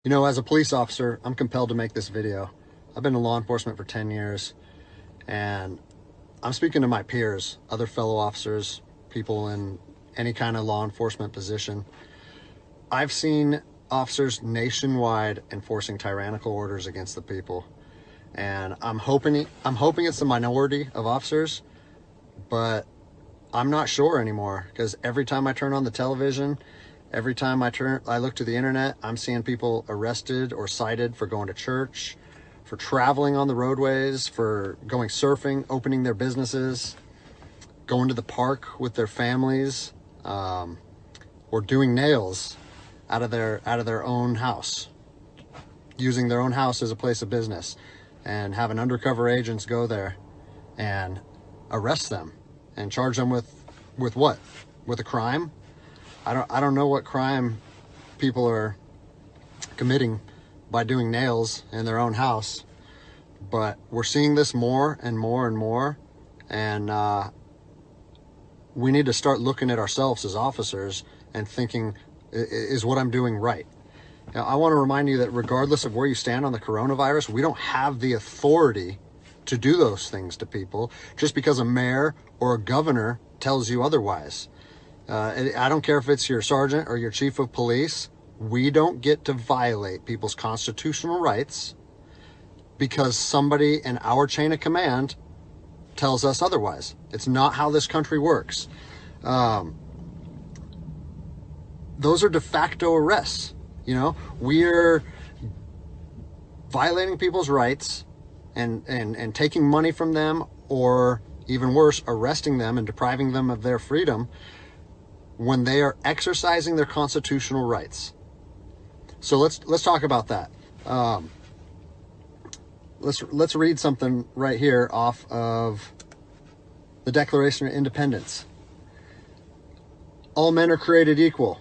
You know, as a police officer, I'm compelled to make this video. I've been in law enforcement for 10 years, and I'm speaking to my peers, other fellow officers, people in any kind of law enforcement position. I've seen officers nationwide enforcing tyrannical orders against the people, and I'm hoping it's the minority of officers, but I'm not sure anymore, because every time I turn on the television, every time I look to the internet, I'm seeing people arrested or cited for going to church, for traveling on the roadways, for going surfing, opening their businesses, going to the park with their families, or doing nails out of their own house, using their own house as a place of business, and having undercover agents go there and arrest them and charge them with what? With a crime? I don't know what crime people are committing by doing nails in their own house, but we're seeing this more and more and more, and we need to start looking at ourselves as officers and thinking, is what I'm doing right? Now, I want to remind you that regardless of where you stand on the coronavirus, we don't have the authority to do those things to people just because a mayor or a governor tells you otherwise. I don't care if it's your sergeant or your chief of police. We don't get to violate people's constitutional rights because somebody in our chain of command tells us otherwise. It's not how this country works. Those are de facto arrests. You know, we're violating people's rights and taking money from them, or even worse, arresting them and depriving them of their freedom when they are exercising their constitutional rights. So let's talk about that. Let's read something right here off of the Declaration of Independence. All men are created equal.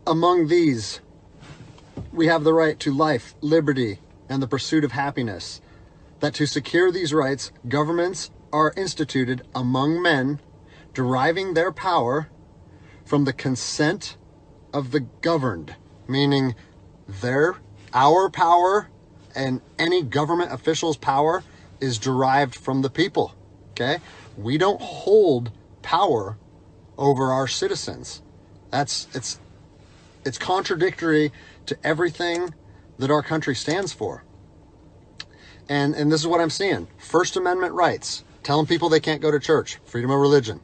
Among these, we have the right to life, liberty, and the pursuit of happiness. That to secure these rights, governments are instituted among men, deriving their power from the consent of the governed, meaning our power and any government official's power is derived from the people. Okay? We don't hold power over our citizens. It's contradictory to everything that our country stands for. And this is what I'm seeing. First Amendment rights, telling people they can't go to church, freedom of religion.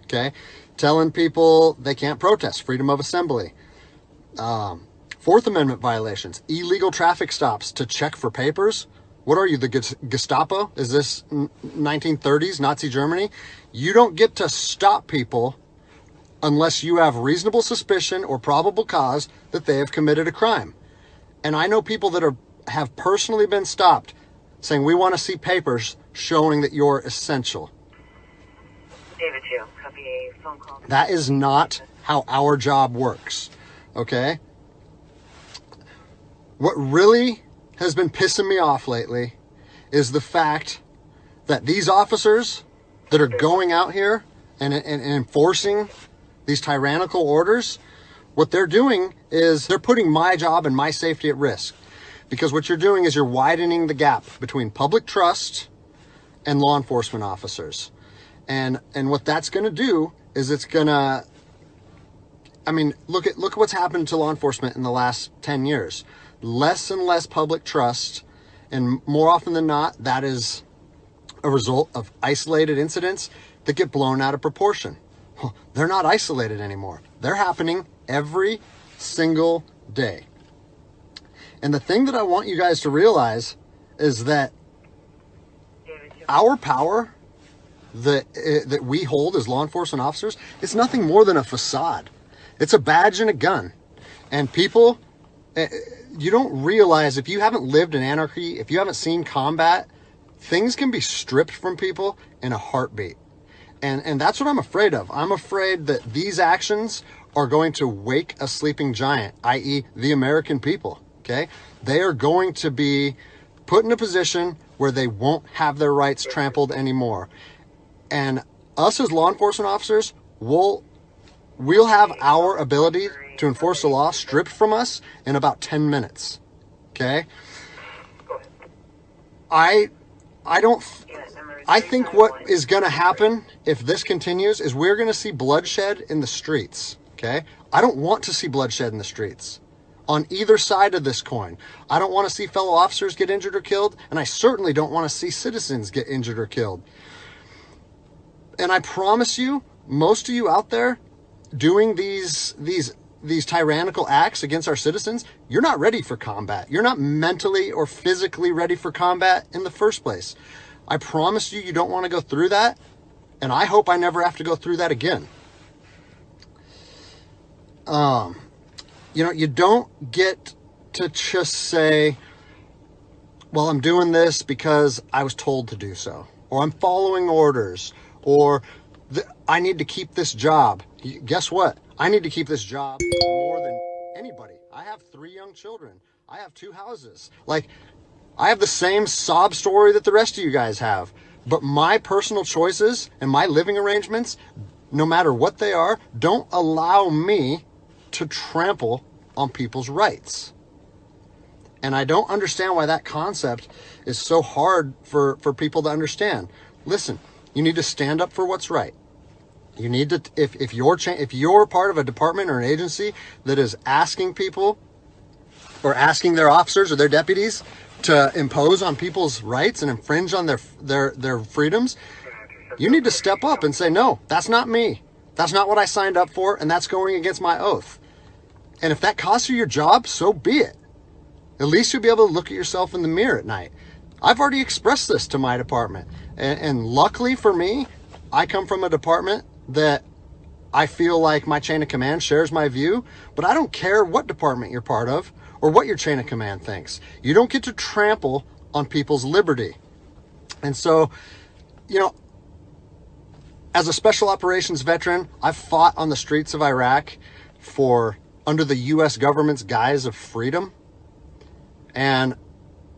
Okay? Telling people they can't protest, freedom of assembly. Fourth Amendment violations, illegal traffic stops to check for papers. What are you, the Gestapo? Is this 1930s Nazi Germany? You don't get to stop people unless you have reasonable suspicion or probable cause that they have committed a crime. And I know people that have personally been stopped saying, we want to see papers showing that you're essential. David 2, copy a phone call. That is not how our job works, okay? What really has been pissing me off lately is the fact that these officers that are going out here and enforcing these tyrannical orders, what they're doing is they're putting my job and my safety at risk. Because what you're doing is you're widening the gap between public trust and law enforcement officers. And what that's going to do is it's going to, I mean, look at what's happened to law enforcement in the last 10 years. Less and less public trust, and more often than not, that is a result of isolated incidents that get blown out of proportion. They're not isolated anymore. They're happening every single day. And the thing that I want you guys to realize is that our power that we hold as law enforcement officers is nothing more than a facade. It's a badge and a gun. And people, you don't realize, if you haven't lived in anarchy, if you haven't seen combat, things can be stripped from people in a heartbeat. And that's what I'm afraid of. I'm afraid that these actions are going to wake a sleeping giant, i.e. the American people, okay? They are going to be put in a position where they won't have their rights trampled anymore. And us as law enforcement officers, we'll have our ability to to enforce the law stripped from us in about 10 minutes. Okay? Go ahead. I think what is going to happen if this continues is we're going to see bloodshed in the streets. Okay? I don't want to see bloodshed in the streets on either side of this coin. I don't want to see fellow officers get injured or killed, and I certainly don't want to see citizens get injured or killed. And I promise you, most of you out there doing these tyrannical acts against our citizens, you're not ready for combat. You're not mentally or physically ready for combat in the first place. I promise you, you don't want to go through that, and I hope I never have to go through that again. You know, you don't get to just say, well, I'm doing this because I was told to do so, or I'm following orders, or I need to keep this job. Guess what? I need to keep this job more than anybody. I have 3 young children. I have 2 houses. Like, I have the same sob story that the rest of you guys have. But my personal choices and my living arrangements, no matter what they are, don't allow me to trample on people's rights. And I don't understand why that concept is so hard for people to understand. Listen, you need to stand up for what's right. You need to, if you're part of a department or an agency that is asking people or asking their officers or their deputies to impose on people's rights and infringe on their freedoms, you need to step up and say, no, that's not me. That's not what I signed up for, and that's going against my oath. And if that costs you your job, so be it. At least you'll be able to look at yourself in the mirror at night. I've already expressed this to my department. And luckily for me, I come from a department that I feel like my chain of command shares my view, but I don't care what department you're part of or what your chain of command thinks. You don't get to trample on people's liberty. And so, you know, as a special operations veteran, I've fought on the streets of Iraq under the U.S. government's guise of freedom. And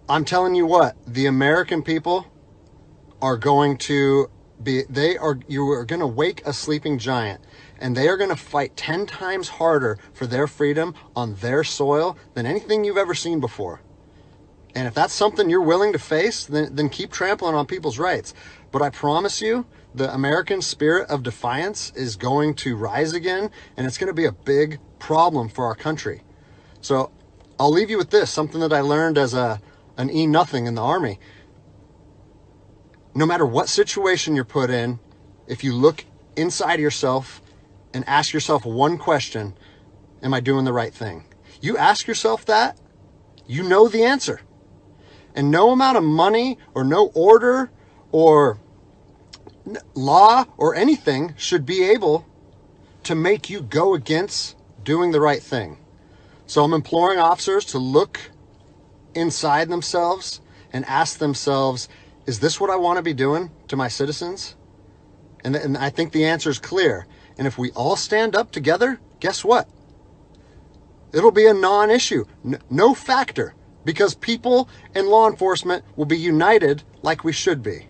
I'm telling you what, the American people are going to you are going to wake a sleeping giant, and they are going to fight 10 times harder for their freedom on their soil than anything you've ever seen before. And if that's something you're willing to face, then keep trampling on people's rights. But I promise you, the American spirit of defiance is going to rise again, and it's going to be a big problem for our country. So I'll leave you with this, something that I learned as an E-nothing in the Army. No matter what situation you're put in, if you look inside yourself and ask yourself one question, am I doing the right thing? You ask yourself that, you know the answer. And no amount of money or no order or law or anything should be able to make you go against doing the right thing. So I'm imploring officers to look inside themselves and ask themselves, is this what I want to be doing to my citizens? And I think the answer is clear. And if we all stand up together, guess what? It'll be a non-issue, no factor, because people and law enforcement will be united like we should be.